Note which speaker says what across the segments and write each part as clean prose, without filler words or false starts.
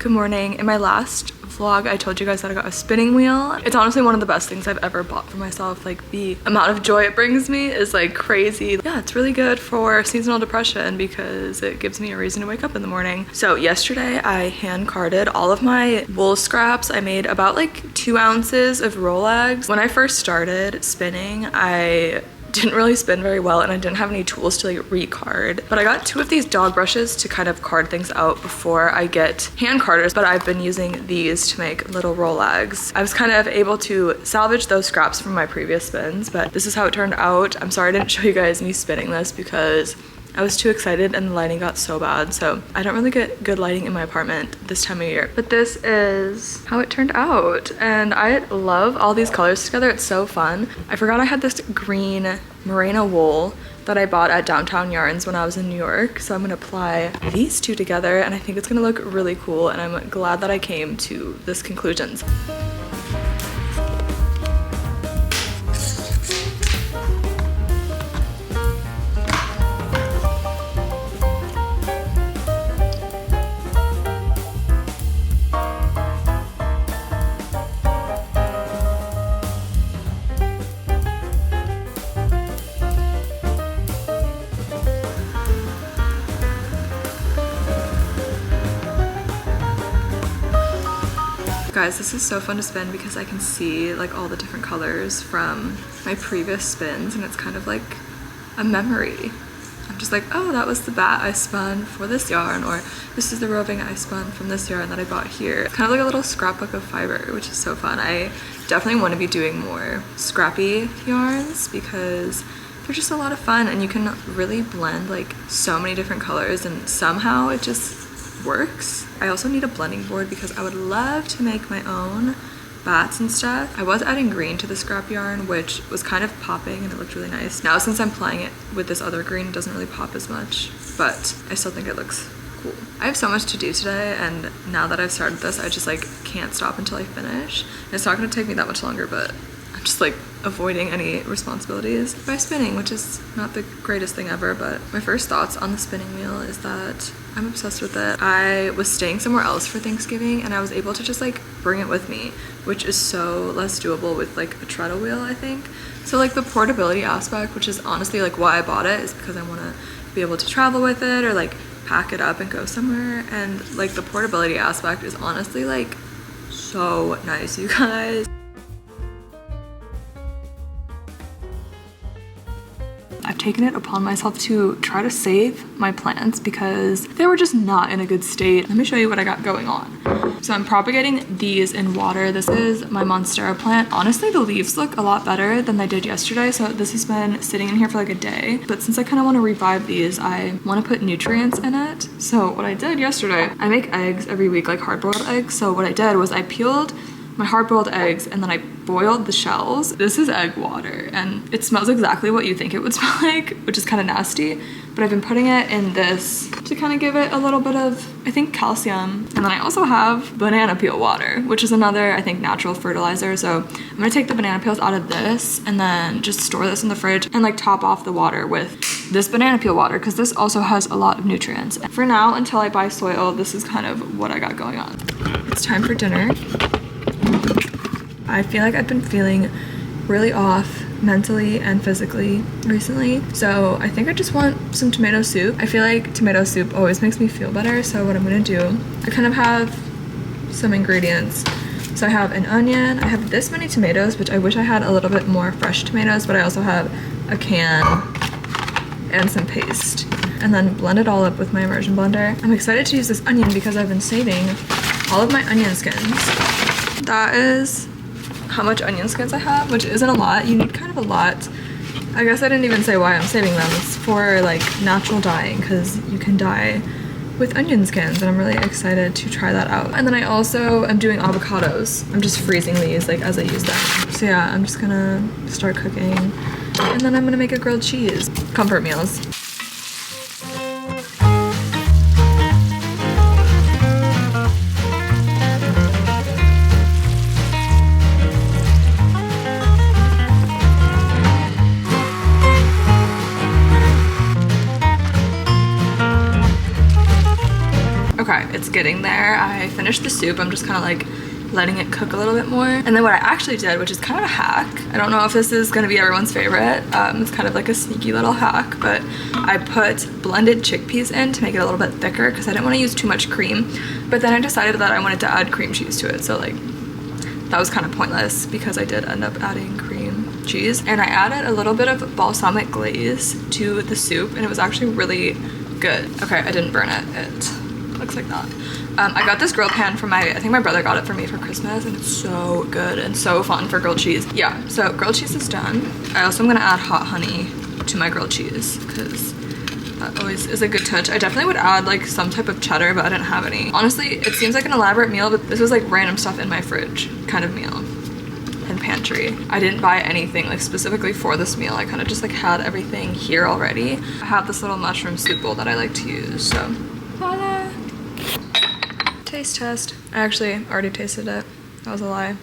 Speaker 1: Good morning. In my last vlog, I told you guys that I got a spinning wheel. It's honestly one of the best things I've ever bought for myself. Like, the amount of joy it brings me is like crazy. Yeah, it's really good for seasonal depression because it gives me a reason to wake up in the morning. So yesterday I hand carded all of my wool scraps. I made about like 2 ounces of roll eggs. When I first started spinning, I didn't really spin very well and I didn't have any tools to like re-card, but I got 2 of these dog brushes to kind of card things out before I get hand carders, but I've been using these to make little roll eggs. I was kind of able to salvage those scraps from my previous spins, but this is how it turned out. I'm sorry I didn't show you guys me spinning this because I was too excited and the lighting got so bad, so I don't really get good lighting in my apartment this time of year. But this is how it turned out, and I love all these colors together. It's so fun. I forgot I had this green merino wool that I bought at Downtown Yarns when I was in New York, so I'm gonna apply these 2 together and I think it's gonna look really cool, and I'm glad that I came to this conclusion. Guys, this is so fun to spin because I can see like all the different colors from my previous spins, and it's kind of like a memory. I'm just like, oh, that was the bat I spun for this yarn, or this is the roving I spun from this yarn that I bought here. It's kind of like a little scrapbook of fiber, which is so fun. I definitely want to be doing more scrappy yarns because they're just a lot of fun, and you can really blend like so many different colors, and somehow it just works. I also need a blending board because I would love to make my own bats and stuff. I was adding green to the scrap yarn, which was kind of popping and it looked really nice. Now since I'm playing it with this other green, it doesn't really pop as much, but I still think it looks cool. I have so much to do today, and now that I've started this, I just like can't stop until I finish. And it's not going to take me that much longer, but I'm just like avoiding any responsibilities by spinning, which is not the greatest thing ever. But my first thoughts on the spinning wheel is that I'm obsessed with it. I was staying somewhere else for Thanksgiving and I was able to just like bring it with me, which is so less doable with like a treadle wheel, I think. So like the portability aspect, which is honestly like why I bought it, is because I want to be able to travel with it or like pack it up and go somewhere. And like the portability aspect is honestly like so nice, you guys. I've taken it upon myself to try to save my plants because they were just not in a good state. Let me show you what I got going on. So I'm propagating these in water. This is my Monstera plant. Honestly, the leaves look a lot better than they did yesterday. So this has been sitting in here for like a day. But since I kind of want to revive these, I want to put nutrients in it. So what I did yesterday, I make eggs every week, like hard-boiled eggs. So what I did was I peeled my hard-boiled eggs and then I boiled the shells. This is egg water and it smells exactly what you think it would smell like, which is kind of nasty, but I've been putting it in this to kind of give it a little bit of, I think, calcium. And then I also have banana peel water, which is another, I think, natural fertilizer. So I'm gonna take the banana peels out of this and then just store this in the fridge and like top off the water with this banana peel water because this also has a lot of nutrients. And for now, until I buy soil, this is kind of what I got going on. It's time for dinner. I feel like I've been feeling really off mentally and physically recently, so I think I just want some tomato soup. I feel like tomato soup always makes me feel better, so what I'm gonna do, I kind of have some ingredients. So I have an onion, I have this many tomatoes, which I wish I had a little bit more fresh tomatoes, but I also have a can and some paste, and then blend it all up with my immersion blender. I'm excited to use this onion because I've been saving all of my onion skins. That is how much onion skins I have, which isn't a lot. You need kind of a lot. I guess I didn't even say why I'm saving them. It's for like natural dyeing because you can dye with onion skins, and I'm really excited to try that out. And then I also am doing avocados. I'm just freezing these like as I use them. So yeah, I'm just gonna start cooking and then I'm gonna make a grilled cheese. Comfort meals. Okay, it's getting there. I finished the soup. I'm just kind of like letting it cook a little bit more. And then what I actually did, which is kind of a hack, I don't know if this is gonna be everyone's favorite, it's kind of like a sneaky little hack, but I put blended chickpeas in to make it a little bit thicker because I didn't want to use too much cream, but then I decided that I wanted to add cream cheese to it, so like that was kind of pointless because I did end up adding cream cheese. And I added a little bit of balsamic glaze to the soup and it was actually really good. Okay, I didn't burn it. It looks like that. I got this grill pan from I think my brother got it for me for Christmas, and it's so good and so fun for grilled cheese. Yeah, so grilled cheese is done. I also am gonna add hot honey to my grilled cheese because that always is a good touch. I definitely would add like some type of cheddar, but I didn't have any. Honestly, it seems like an elaborate meal, but this was like random stuff in my fridge kind of meal and pantry. I didn't buy anything like specifically for this meal. I kind of just like had everything here already. I have this little mushroom soup bowl that I like to use, so voila. Taste test. I actually already tasted it. That was a lie.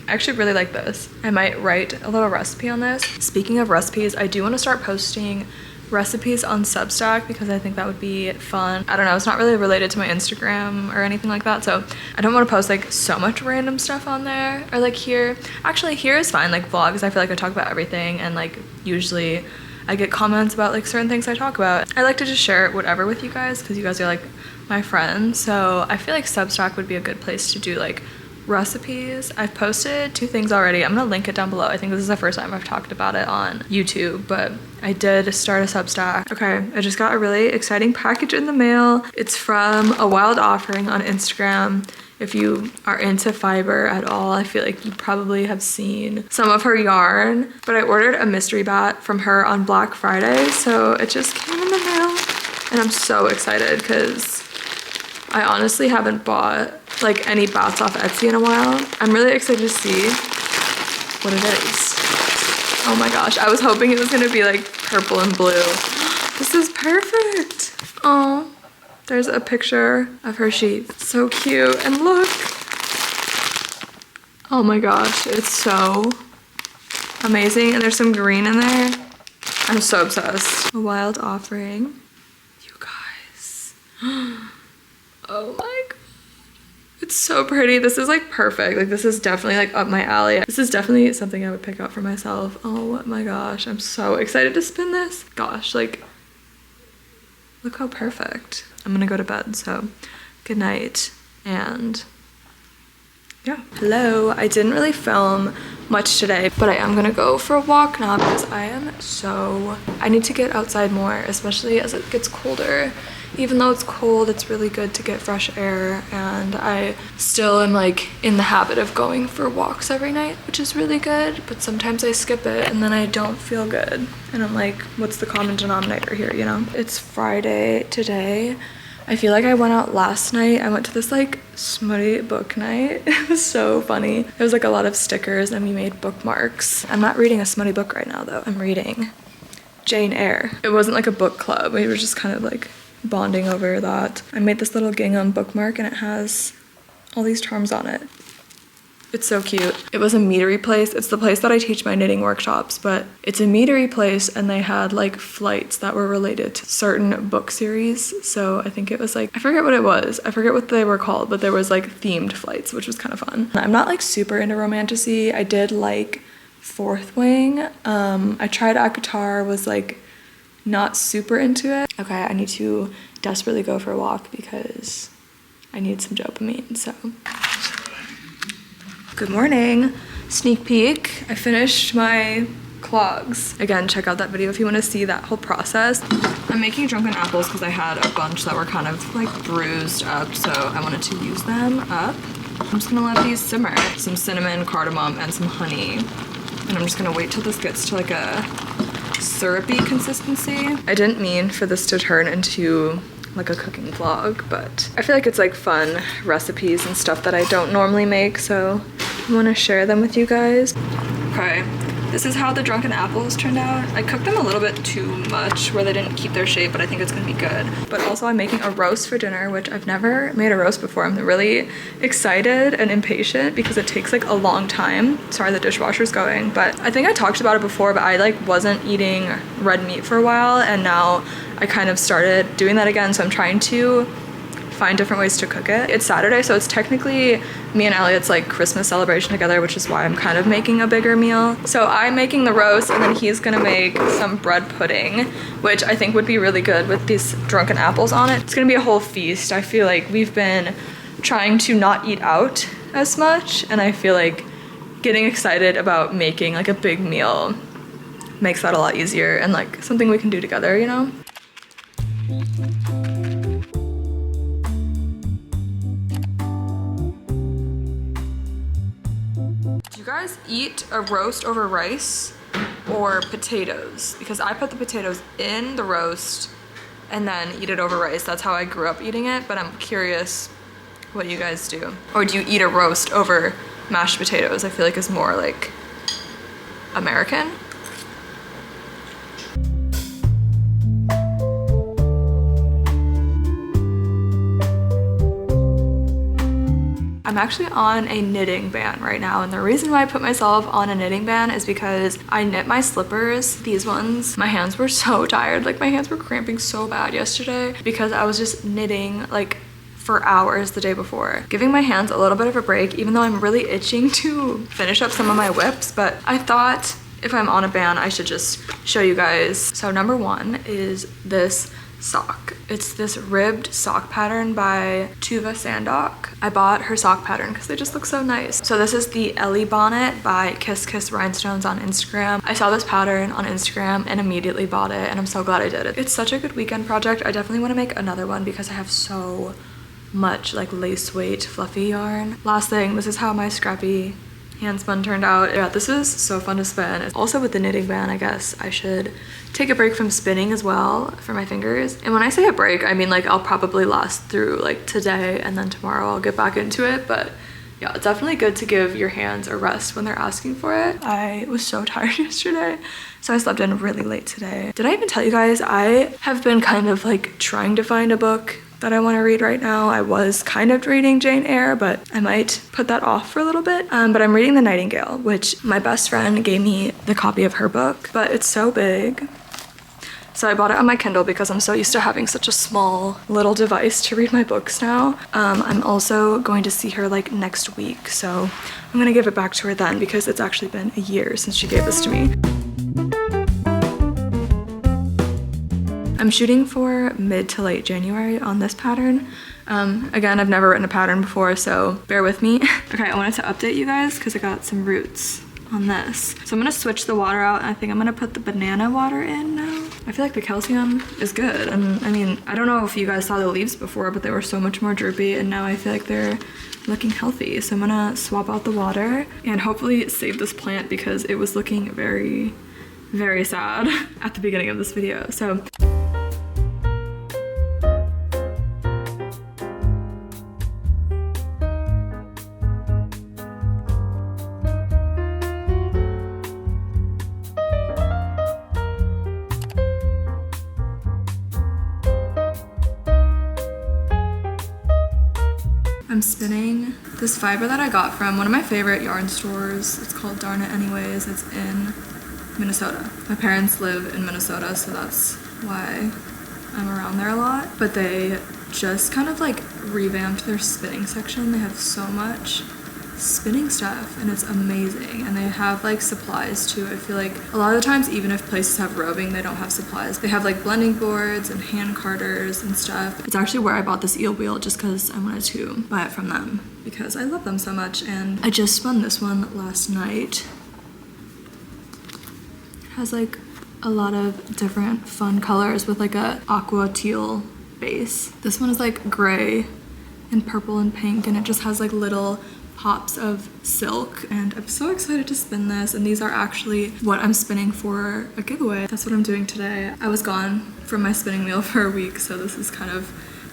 Speaker 1: I actually really like this. I might write a little recipe on this. Speaking of recipes, I do want to start posting recipes on Substack because I think that would be fun. I don't know, it's not really related to my Instagram or anything like that, so I don't want to post like so much random stuff on there or like here. Actually, here is fine, like vlogs. I feel like I talk about everything and like usually I get comments about like certain things I talk about. I like to just share whatever with you guys because you guys are like my friends, so I feel like Substack would be a good place to do like recipes. I've posted 2 things already. I'm gonna link it down below. I think this is the first time I've talked about it on YouTube, but I did start a Substack. Okay, I just got a really exciting package in the mail. It's from A Wild Offering on Instagram. If you are into fiber at all, I feel like you probably have seen some of her yarn, but I ordered a mystery bat from her on Black Friday, so it just came in the mail and I'm so excited because I honestly haven't bought like any bats off Etsy in a while. I'm really excited to see what it is. Oh my gosh, I was hoping it was gonna be like purple and blue. This is perfect. Oh, there's a picture of her sheath. So cute, and look. Oh my gosh, it's so amazing. And there's some green in there. I'm so obsessed. A Wild Offering. You guys. Oh my god. It's so pretty. This is like perfect. Like this is definitely like up my alley. This is definitely something I would pick out for myself. Oh my gosh, I'm so excited to spin this. Gosh, like look how perfect. I'm gonna go to bed, so good night. And yeah. Hello, I didn't really film much today, but I am gonna go for a walk now because I need to get outside more, especially as it gets colder. Even though it's cold, it's really good to get fresh air, and I still am like in the habit of going for walks every night, which is really good, but sometimes I skip it and then I don't feel good. And I'm like, what's the common denominator here, you know? It's Friday today. I feel like I went out last night. I went to this like smutty book night. It was so funny. There was like a lot of stickers and we made bookmarks. I'm not reading a smutty book right now though. I'm reading Jane Eyre. It wasn't like a book club. We were just kind of like bonding over that. I made this little gingham bookmark and it has all these charms on it. It's so cute. It was a meadery place. It's the place that I teach my knitting workshops, but it's a meadery place and they had like flights that were related to certain book series. So I think it was like, I forget what it was. I forget what they were called, but there was like themed flights, which was kind of fun. I'm not like super into romantasy. I did like Fourth Wing. I tried ACOTAR, was like not super into it. Okay, I need to desperately go for a walk because I need some dopamine, so. Good morning. Sneak peek. I finished my clogs. Again, check out that video if you want to see that whole process. I'm making drunken apples because I had a bunch that were kind of like bruised up, so I wanted to use them up. I'm just gonna let these simmer. Some cinnamon, cardamom, and some honey. And I'm just gonna wait till this gets to like a syrupy consistency. I didn't mean for this to turn into like a cooking vlog, but I feel like it's like fun recipes and stuff that I don't normally make, so I want to share them with you guys. Okay, this is how the drunken apples turned out. I cooked them a little bit too much where they didn't keep their shape, but I think it's gonna be good. But also I'm making a roast for dinner, which I've never made a roast before. I'm really excited and impatient because it takes like a long time. Sorry, the dishwasher's going, but I think I talked about it before, but I like wasn't eating red meat for a while, and now I kind of started doing that again, so I'm trying to find different ways to cook it. It's Saturday, so it's technically me and Elliot's like Christmas celebration together, which is why I'm kind of making a bigger meal. So I'm making the roast, and then he's gonna make some bread pudding, which I think would be really good with these drunken apples on it. It's gonna be a whole feast. I feel like we've been trying to not eat out as much, and I feel like getting excited about making like a big meal makes that a lot easier and like something we can do together, you know? Do you guys eat a roast over rice or potatoes? Because I put the potatoes in the roast and then eat it over rice. That's how I grew up eating it, but I'm curious what you guys do. Or do you eat a roast over mashed potatoes? I feel like it's more like American. I'm actually on a knitting ban right now, and the reason why I put myself on a knitting ban is because I knit my slippers, these ones. My hands were so tired, like my hands were cramping so bad yesterday because I was just knitting like for hours the day before, giving my hands a little bit of a break, even though I'm really itching to finish up some of my whips. But I thought if I'm on a ban, I should just show you guys. So number one is this sock. It's this ribbed sock pattern by Tuva Sandok. I bought her sock pattern because they just look so nice. So this is the Ellie bonnet by Kiss Kiss Rhinestones on Instagram. I saw this pattern on Instagram and immediately bought it, and I'm so glad I did it. It's such a good weekend project. I definitely want to make another one because I have so much like lace weight fluffy yarn. Last thing, this is how my scrappy hand spun turned out. Yeah, this is so fun to spin. Also with the knitting ban, I guess I should take a break from spinning as well for my fingers. And when I say a break, I mean like I'll probably last through like today, and then tomorrow I'll get back into it. But yeah, it's definitely good to give your hands a rest when they're asking for it. I was so tired yesterday, so I slept in really late today. Did I even tell you guys I have been kind of like trying to find a book that I want to read right now? I was kind of reading Jane Eyre, but I might put that off for a little bit. But I'm reading The Nightingale, which my best friend gave me the copy of her book, but it's so big. So I bought it on my Kindle because I'm so used to having such a small little device to read my books now. I'm also going to see her like next week, so I'm gonna give it back to her then because it's actually been a year since she gave this to me. I'm shooting for mid to late January on this pattern. Again, I've never written a pattern before, so bear with me. Okay, I wanted to update you guys because I got some roots on this. So I'm gonna switch the water out, and I think I'm gonna put the banana water in now. I feel like the calcium is good. And I mean, I don't know if you guys saw the leaves before, but they were so much more droopy, and now I feel like they're looking healthy. So I'm gonna swap out the water and hopefully save this plant because it was looking very, very sad at the beginning of this video. So I'm spinning this fiber that I got from one of my favorite yarn stores. It's called Darn It Anyways. It's in Minnesota. My parents live in Minnesota, so that's why I'm around there a lot. But they just kind of like revamped their spinning section. They have so much spinning stuff and it's amazing, and they have like supplies too. I feel like a lot of the times, even if places have roving, they don't have supplies. They have like blending boards and hand carders and stuff. It's actually where I bought this eel wheel, just because I wanted to buy it from them because I love them so much. And I just spun this one last night. It has like a lot of different fun colors with like a aqua teal base. This one is like gray and purple and pink, and it just has like little pops of silk, and I'm so excited to spin this. And these are actually what I'm spinning for a giveaway. That's what I'm doing today. I was gone from my spinning wheel for a week, so this is kind of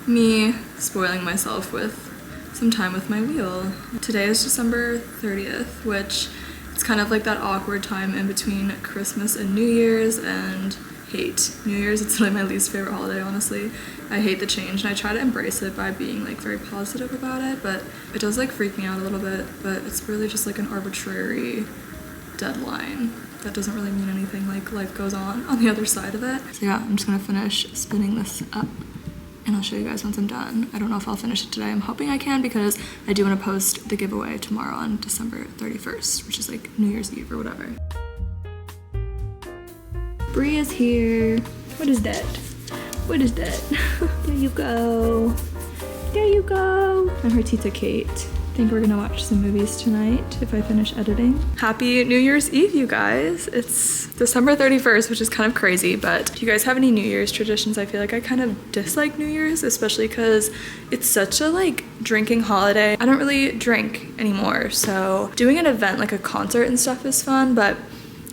Speaker 1: me spoiling myself with some time with my wheel. Today is December 30th, which it's kind of like that awkward time in between Christmas and New Year's, and hate New Year's. It's really my least favorite holiday, honestly. I hate the change, and I try to embrace it by being like very positive about it, but it does like freak me out a little bit. But it's really just like an arbitrary deadline that doesn't really mean anything. Like life goes on the other side of it. So yeah, I'm just gonna finish spinning this up. and I'll show you guys once I'm done. I don't know if I'll finish it today. I'm hoping I can because I do want to post the giveaway tomorrow on December 31st, which is like New Year's Eve or whatever. Brie is here. What is that? What is that? There you go. There you go. I'm her Tita Kate. I think we're gonna watch some movies tonight if I finish editing. Happy New Year's Eve, you guys. It's December 31st, which is kind of crazy, but do you guys have any New Year's traditions? I feel like I kind of dislike New Year's, especially because it's such a like drinking holiday. I don't really drink anymore, so doing an event like a concert and stuff is fun, but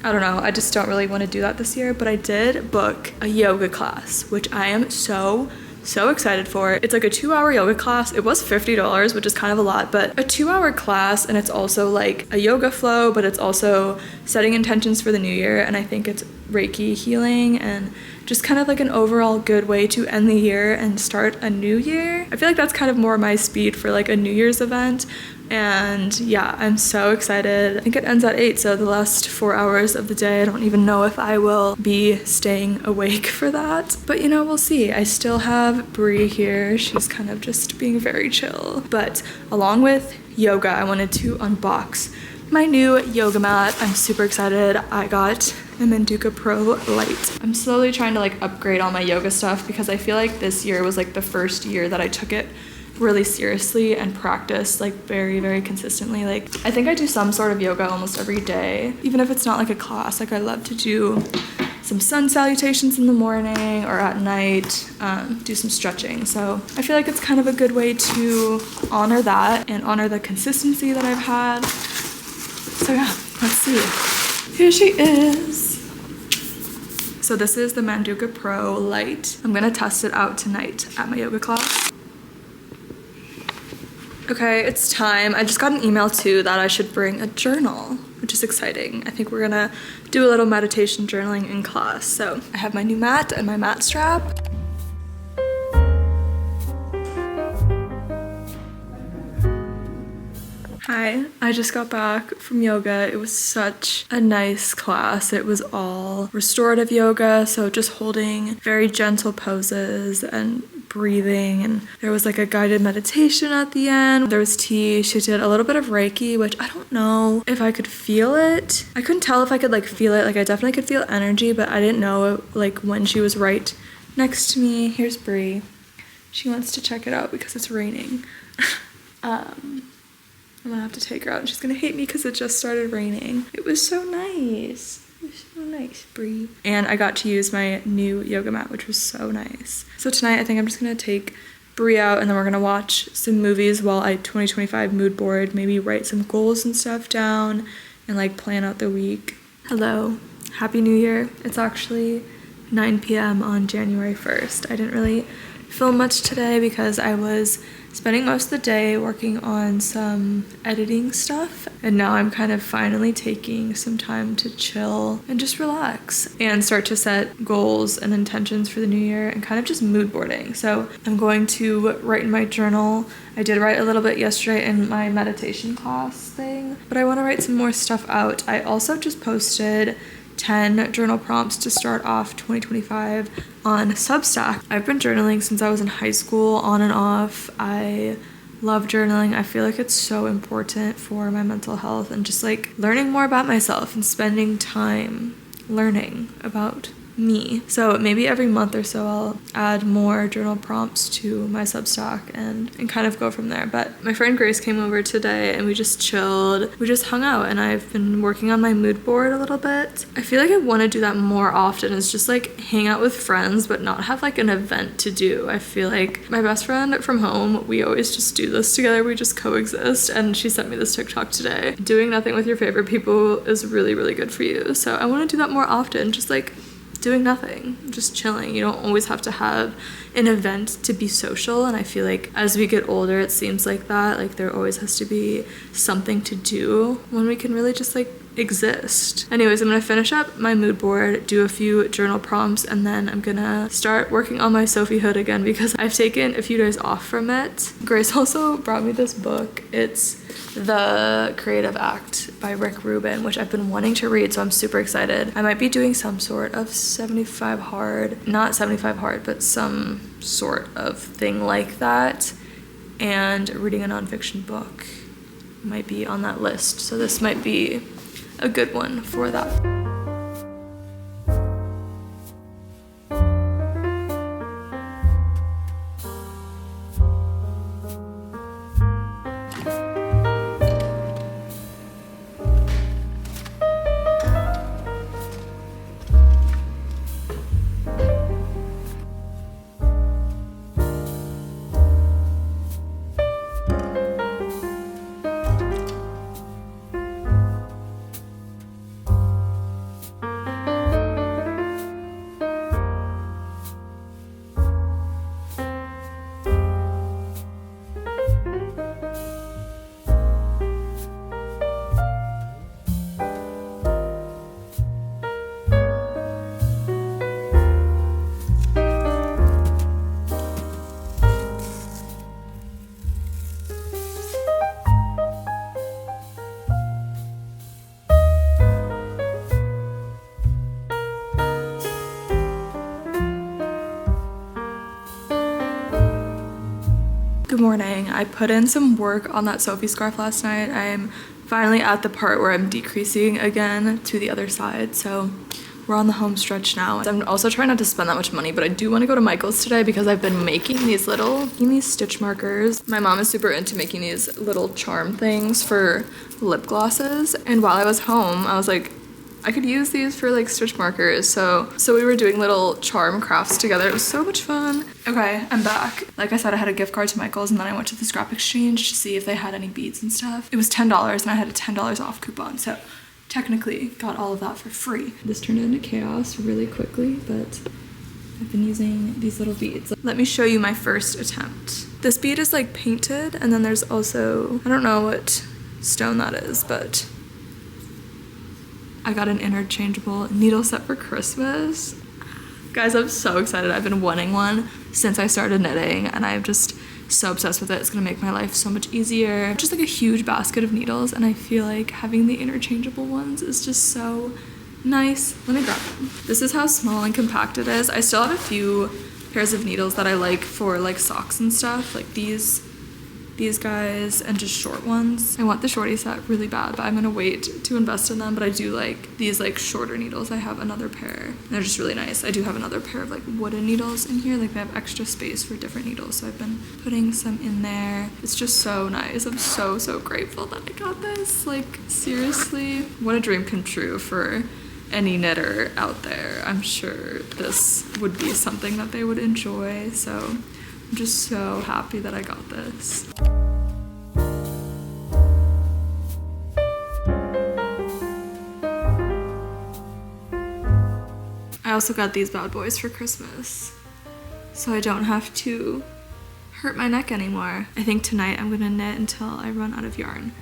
Speaker 1: I don't know, I just don't really want to do that this year. But I did book a yoga class, which I am so excited for. It's like a 2-hour yoga class. It was $50, which is kind of a lot, but a 2-hour class, and it's also like a yoga flow, but it's also setting intentions for the new year, and I think it's Reiki healing and just kind of like an overall good way to end the year and start a new year. I feel like that's kind of more my speed for like a New Year's event. And yeah, I'm so excited. I think it ends at 8, so the last 4 hours of the day, I don't even know if I will be staying awake for that. But you know, we'll see. I still have Brie here. She's kind of just being very chill. But along with yoga, I wanted to unbox my new yoga mat. I'm super excited. I got a Manduka Pro Lite. I'm slowly trying to like upgrade all my yoga stuff because I feel like this year was like the first year that I took it really seriously and practiced like very consistently. Like I think I do some sort of yoga almost every day, even if it's not like a class. Like I love to do some sun salutations in the morning or at night, do some stretching. So I feel like it's kind of a good way to honor that and honor the consistency that I've had. So yeah, let's see. Here she is. So this is the Manduka Pro Lite. I'm gonna test it out tonight at my yoga class. Okay, it's time. I just got an email too that I should bring a journal, which is exciting. I think we're gonna do a little meditation journaling in class. So I have my new mat and my mat strap. Hi, I just got back from yoga. It was such a nice class. It was all restorative yoga, so just holding very gentle poses and breathing, and there was like a guided meditation at the end. There was tea. She did a little bit of Reiki, which I don't know if I could feel it. I couldn't tell if I could like feel it. Like I definitely could feel energy, but I didn't know like when she was right next to me. Here's Brie. She wants to check it out because it's raining. I'm gonna have to take her out and she's gonna hate me because it just started raining. It was so nice. It was so nice, Brie. And I got to use my new yoga mat, which was so nice. So tonight I think I'm just gonna take Brie out and then we're gonna watch some movies while I 2025 mood board, maybe write some goals and stuff down and like plan out the week. Hello, Happy New Year. It's actually 9 p.m. on January 1st. I didn't really film much today because I was spending most of the day working on some editing stuff, and now I'm kind of finally taking some time to chill and just relax and start to set goals and intentions for the new year and kind of just mood boarding. So I'm going to write in my journal. I did write a little bit yesterday in my meditation class thing, but I want to write some more stuff out. I also just posted 10 journal prompts to start off 2025 on Substack. I've been journaling since I was in high school, on and off. I love journaling. I feel like it's so important for my mental health and just like learning more about myself and spending time learning about me. So maybe every month or so I'll add more journal prompts to my Substack and kind of go from there. But my friend Grace came over today and we just chilled. We just hung out and I've been working on my mood board a little bit. I feel like I want to do that more often, is just like hang out with friends but not have like an event to do. I feel like my best friend from home, we always just do this together. We just coexist, and she sent me this TikTok today. Doing nothing with your favorite people is really good for you. So I want to do that more often, just like doing nothing, just chilling. You don't always have to have an event to be social, and I feel like as we get older it seems like that, like there always has to be something to do when we can really just like exist. Anyways, I'm gonna finish up my mood board, do a few journal prompts, and then I'm gonna start working on my Sophie hood again because I've taken a few days off from it. Grace also brought me this book. It's The Creative Act by Rick Rubin, which I've been wanting to read, so I'm super excited. I might be doing some sort of 75 hard, not 75 hard, but some sort of thing like that, and reading a nonfiction book might be on that list, so this might be a good one for that. Good morning. I put in some work on that Sophie scarf last night. I'm finally at the part where I'm decreasing again to the other side, so we're on the home stretch now. I'm also trying not to spend that much money, but I do want to go to Michael's today because I've been making these stitch markers. My mom is super into making these little charm things for lip glosses, and while I was home, I was like, I could use these for like stitch markers. So we were doing little charm crafts together. It was so much fun. Okay, I'm back. Like I said, I had a gift card to Michael's, and then I went to the scrap exchange to see if they had any beads and stuff. It was $10 and I had a $10 off coupon. So technically got all of that for free. This turned into chaos really quickly, but I've been using these little beads. Let me show you my first attempt. This bead is like painted, and then there's also, I don't know what stone that is, but I got an interchangeable needle set for Christmas. Guys, I'm so excited. I've been wanting one since I started knitting, and I'm just so obsessed with it. It's gonna make my life so much easier. Just like a huge basket of needles, and I feel like having the interchangeable ones is just so nice. Let me grab them. This is how small and compact it is. I still have a few pairs of needles that I like for like socks and stuff, like these guys, and just short ones. I want the shorty set really bad, but I'm gonna wait to invest in them. But I do like these like shorter needles. I have another pair, and they're just really nice. I do have another pair of like wooden needles in here. Like they have extra space for different needles, so I've been putting some in there. It's just so nice. I'm so grateful that I got this. Like seriously, what a dream come true for any knitter out there. I'm sure this would be something that they would enjoy, so I'm just so happy that I got this. I also got these bad boys for Christmas, so I don't have to hurt my neck anymore. I think tonight I'm gonna knit until I run out of yarn.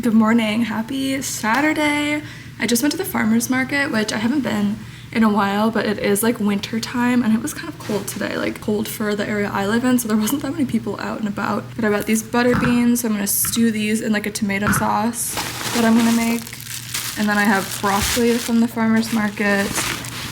Speaker 1: Good morning, happy Saturday. I just went to the farmer's market, which I haven't been in a while, but it is like winter time, and it was kind of cold today, like cold for the area I live in, so there wasn't that many people out and about. But I got these butter beans, so I'm gonna stew these in like a tomato sauce that I'm gonna make. And then I have broccoli from the farmer's market,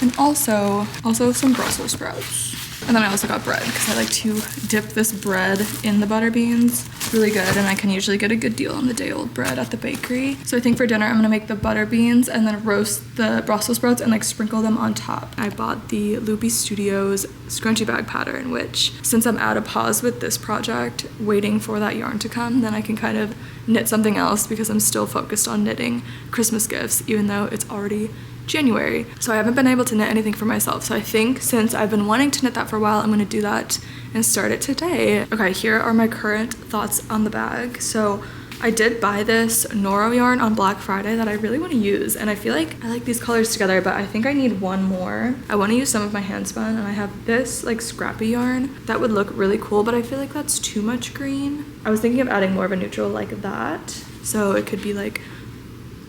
Speaker 1: and also some Brussels sprouts. And then I also got bread because I like to dip this bread in the butter beans. It's really good, and I can usually get a good deal on the day-old bread at the bakery. So I think for dinner I'm gonna make the butter beans and then roast the Brussels sprouts and like sprinkle them on top. I bought the loupy.studios scrunchie bag pattern, which since I'm at a pause with this project, waiting for that yarn to come, then I can kind of knit something else because I'm still focused on knitting Christmas gifts, even though it's already January. So I haven't been able to knit anything for myself. So I think since I've been wanting to knit that for a while, I'm gonna do that and start it today. Okay, here are my current thoughts on the bag. So I did buy this Noro yarn on Black Friday that I really want to use, and I feel like I like these colors together, but I think I need one more. I want to use some of my hand spun, and I have this like scrappy yarn that would look really cool, but I feel like that's too much green. I was thinking of adding more of a neutral like that, so it could be like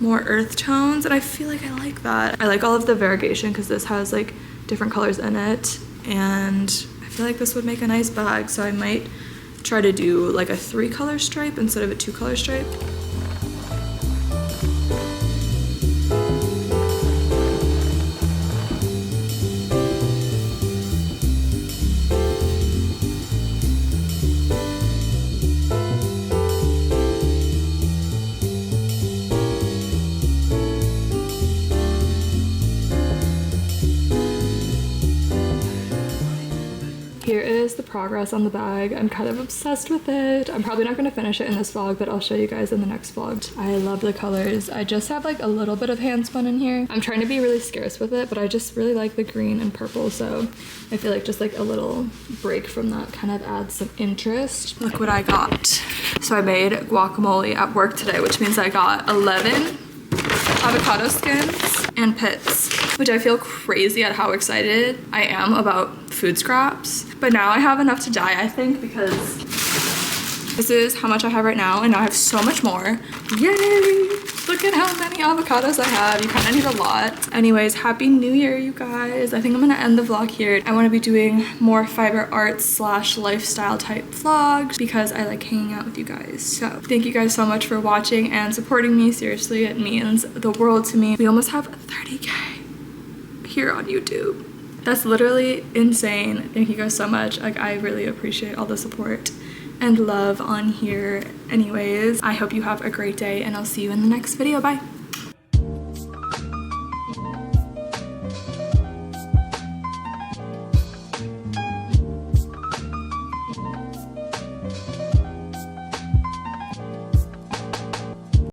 Speaker 1: more earth tones, and I feel like I like that. I like all of the variegation because this has like different colors in it, and I feel like this would make a nice bag, so I might try to do like a 3-color stripe instead of a 2-color stripe. Here is the progress on the bag. I'm kind of obsessed with it. I'm probably not going to finish it in this vlog, but I'll show you guys in the next vlog. I love the colors. I just have like a little bit of hand spun in here. I'm trying to be really scarce with it, but I just really like the green and purple, so I feel like just like a little break from that kind of adds some interest. Look what I got. So I made guacamole at work today, which means I got 11 avocado skins and pits, which I feel crazy at how excited I am about food scraps. But now I have enough to die, I think, because this is how much I have right now, and now I have so much more. Yay! Look at how many avocados I have. You kind of need a lot. Anyways, happy new year, you guys. I think I'm gonna end the vlog here. I want to be doing more fiber arts / lifestyle type vlogs because I like hanging out with you guys. So thank you guys so much for watching and supporting me. Seriously, it means the world to me. We almost have 30K here on YouTube. That's literally insane. Thank you guys so much. Like, I really appreciate all the support and love on here. Anyways, I hope you have a great day, and I'll see you in the next video. Bye.